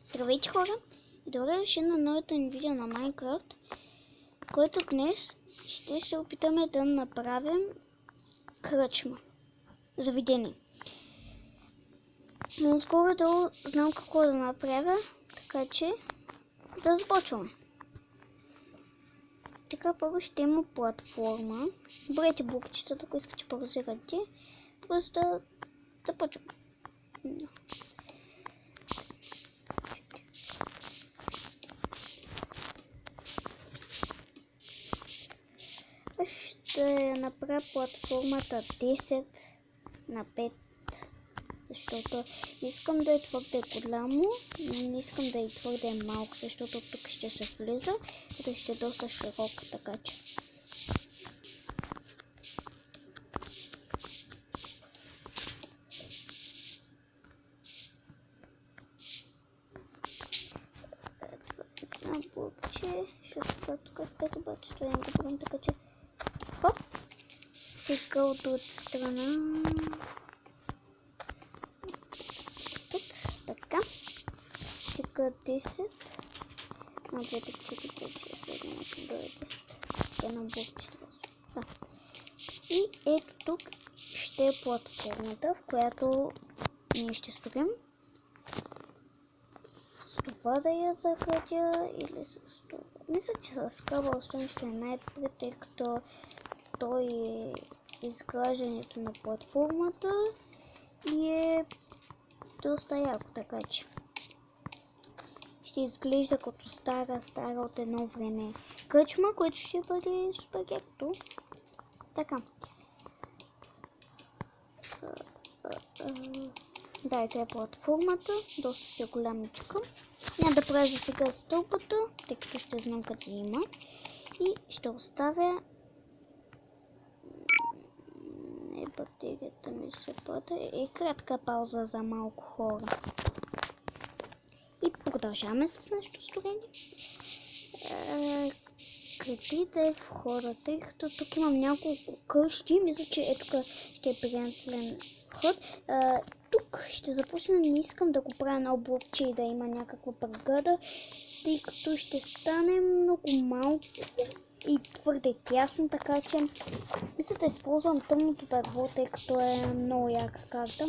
Здравейте хора и добре дошли на новото ни видео на Майнкрафт, който днес ще се опитаме да направим кръчма. Заведение. Но скоро знам какво да направя, така че да започваме. Така първо ще има платформа. Брете блокчетата, ако искате по-разигате. Просто да започваме. Ще направя платформата 10 на 5, защото не искам да е твърде голямо, но не искам да е твърде малко, защото тук ще се влиза и ще е доста широко, така че. Една блокче, ще става тук с 5, обаче това не го правим, така че хоп, сега от другата страна. Така. Сега 10. На 2, 3, 4, 5, 6, 7, 8, 9, 10. Едно блокче. Да. И ето тук ще е платформата, в която ние ще строим. С това да я заградя или с това. Мисля, че с Cobblestone ще е най-добре, тъй като той е изграждането на платформата и е доста яко, така че ще изглежда като стара от едно време кръчма, което ще бъде супер яко. Така. Да, ето е платформата, доста си е голямичка. Няма да правя за сега стълбата, тъй като ще знам къде има. И ще оставя... батерията ми се пада. И кратка пауза за малко хора. И продължаваме с нашето строение. Къде да е входа, тъй като тук имам няколко къщи. Мисля, че е тук ще е приятелен ход. Тук ще започна, не искам да го правя на блокче и да има някаква преграда, тъй като ще стане много малко и твърде тясно, така че мисля да използвам тъмното дърво, тъй като е много яка карта.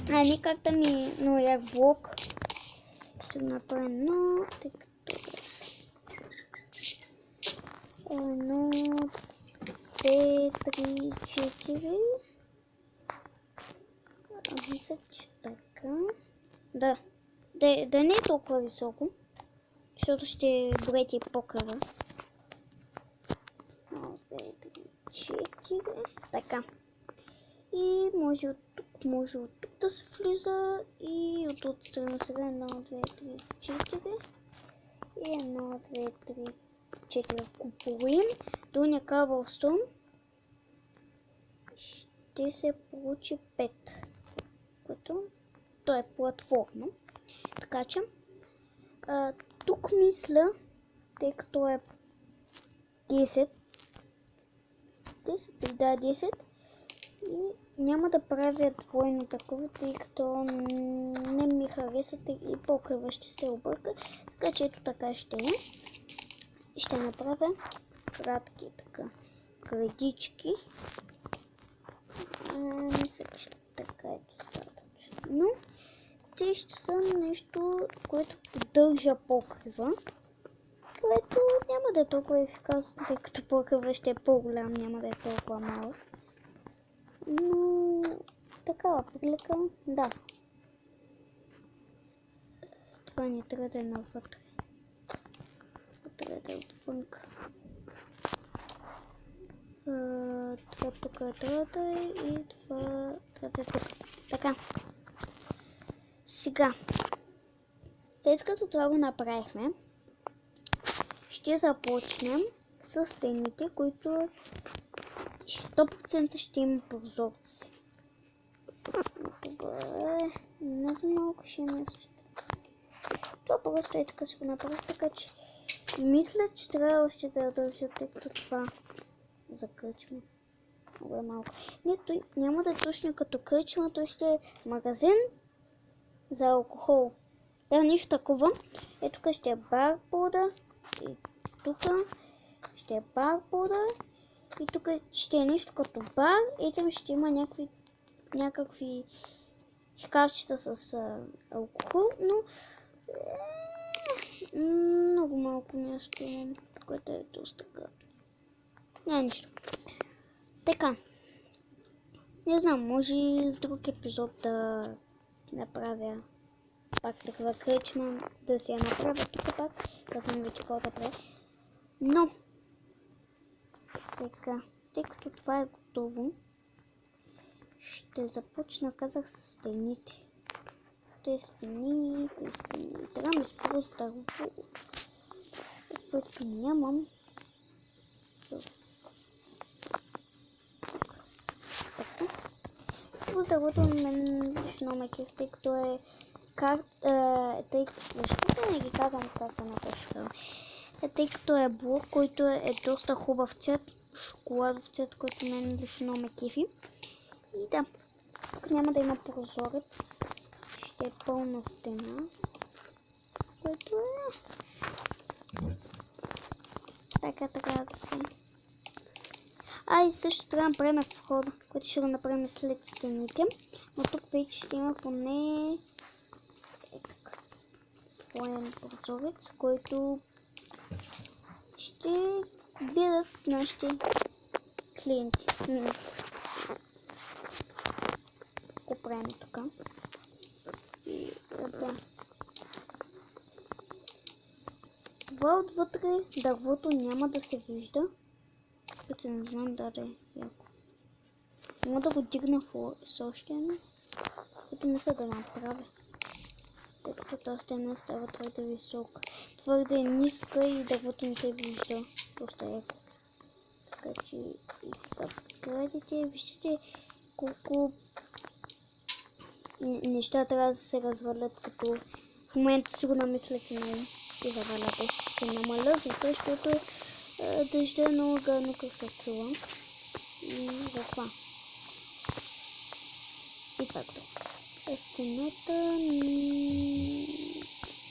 Не карта ми е много як блок. Ще направя едно, тъй като 1, 2, 3, 4. Мисля, че така. Да не е толкова високо, защото ще броете покрива. 1, 2, 3, 4. Така. И може от тук да се влиза и от другата страна сега 1, 2, 3, 4. И 1, 2, 3, 4 купуем. Долния Cobblestone ще се получи 5. Което то е платформа. Така че тук мисля, тъй като е 10, да, 10 и няма да правя двойно такова, тъй като не ми харесва и покрива ще се обърка. Така че ето така ще е. И ще направя кратки така градички. Мисля, че така е достатъчно. Но те ще са нещо, което поддържа покрива, което няма да е толкова ефикасно, тъй като покрива ще е по-голям, няма да е толкова малък. Но такава прилика, да. Това не трябва да е навътре. Трябва да е отвънка. Това тук трябва да е и това трябва да е тук. Така. Сега. След като това го направихме, ще започнем с стените, които 100% ще има прозорци. Добре. Много малко ще е място. Това просто е така си го направих, така че мисля, че трябва още да държа, тъй като това за кръчма. Много е малко. Не, той няма да е точно като кръчма, той ще е магазин за алкохол. Да, нищо такова. Ето тук ще е барбода. И тук ще е барбода. И тук ще е нещо като бар. И там ще има някакви шкафчета с алкохол, но много малко място имам, което е доста гадно. Няма нищо. Така. Не знам, може в друг епизод да направя пак такава кръчма, да си я направя тук пак, да знам вече какво да правя. Но, сега, тъй като това е готово, ще започна, казах, с стените. Тези стени. Трябва ми спрос дърво, което нямам. Спрос дървото мен лично ме кеф, тъй като е защо не ги казвам карта на пешка? Тъй като е блок, който е доста хубав цвет, шоколадов цвет, който мен лично ме кефи. И да, тук няма да има прозорец, ще е пълна стена, което е така да се. И също трябва да направим входа, който ще го направим след стените, но тук вече ще има поне двоен прозорец, който ще гледат нашите клиенти. Го правим тук. И да. Това отвътре дървото няма да се вижда. Като не знам да е яко. Мога да го дигна с още едно, което мисля да направя. Тъй като тази стена става твърде висока. Твърде ниска и дървото не се вижда. Просто яко. Така че и сега гледате, виждате колко неща трябва да се развалят, като в момента сигурно мислите много и заваляте. Ще намаля звука, защото дъжда е много гадно как се чува. И затова. И това е стената.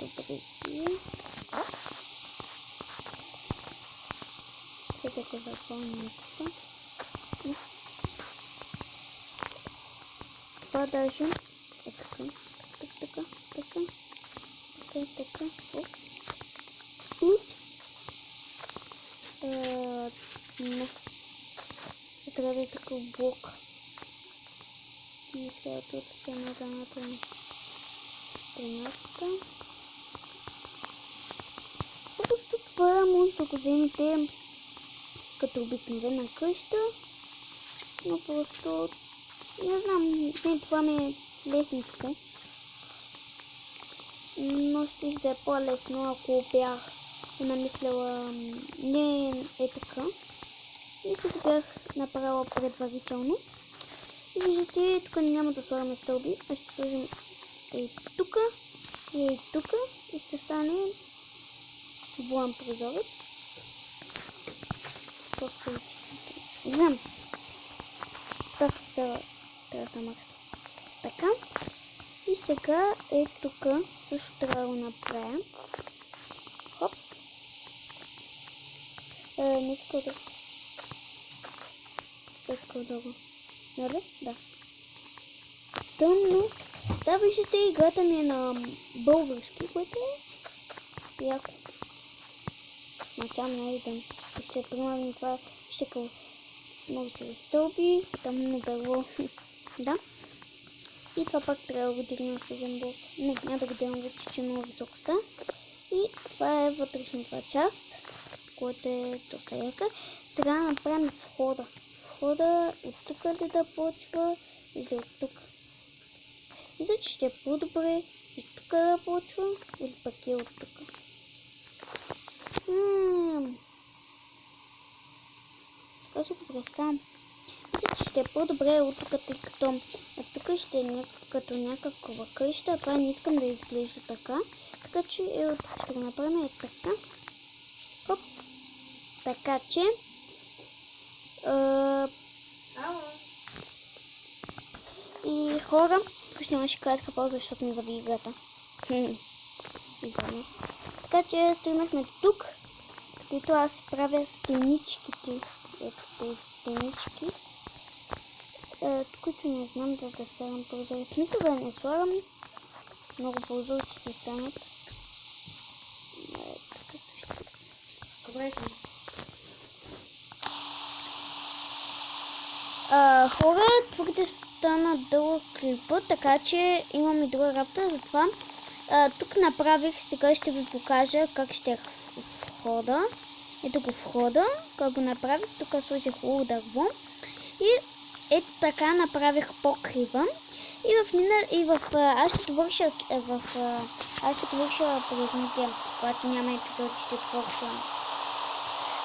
Добре си. Ще го запълня това. Това даже е така. Така. Упс. Не. Трябва да е такъв блок. И сега от стената направим стената. Просто това може да го вземете като обикновена къща, но просто не знам, това ми е лесничко. Но ще да е по-лесно, ако бях намислила не е така. И си го бях направила предварително. И виждате, тук няма да слагаме стълби, а ще сложим тук и тук и ще стане двоен прозорец. Просто не знам. Това трябва да се макса. Така. И сега тук също трябва да го направя. Хоп. Не така да го. Нали? Да. Тъмно. Да, виждате, играта ми е на български, което е яко. Мачам на идем. И ще примерно това ще къл смърчеви стълби, тъмно дърво. Да. И това пак трябва да го дигна с един блок. Не, няма да го дигна вече, че е много високо ста. И това е вътрешната част, което е доста яка. Сега направим входа. Входа от тук ли да почва или от тук. Мисля, че ще е по-добре и тук да почва или пък е от тук. Сега си го представям. Мисля, че ще е по-добре от тук, тъй като тук ще е като някаква къща, а това не искам да изглежда така. Така че от тук ще го направим така. Хоп. Така че и хора, тук ще имаше кратка пауза, защото не заби играта. излезе. Така че стигнахме тук, където аз правя стеничките. Ето тези стенички. Които не знам да слагам прозорец. В смисъл да не слагам. Много прозорци се станат. Тук също. Добре. Хора, твърде стана дълъг клипа, така че имам и друга работа, затова тук направих, сега ще ви покажа как ще е входа. Ето го входа, как го направих, тук сложих хубаво дърво и ето така направих покрива. Аз ще довърша през ните, когато няма епизод, ще довърша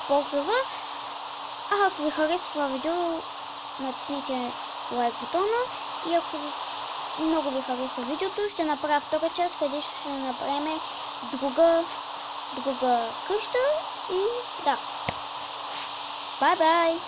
покрива. Ако ви хареса това видео, натиснете лайк бутона и ако много ви хареса видеото, ще направя втора част, където ще направим друга къща и да. Бай-бай!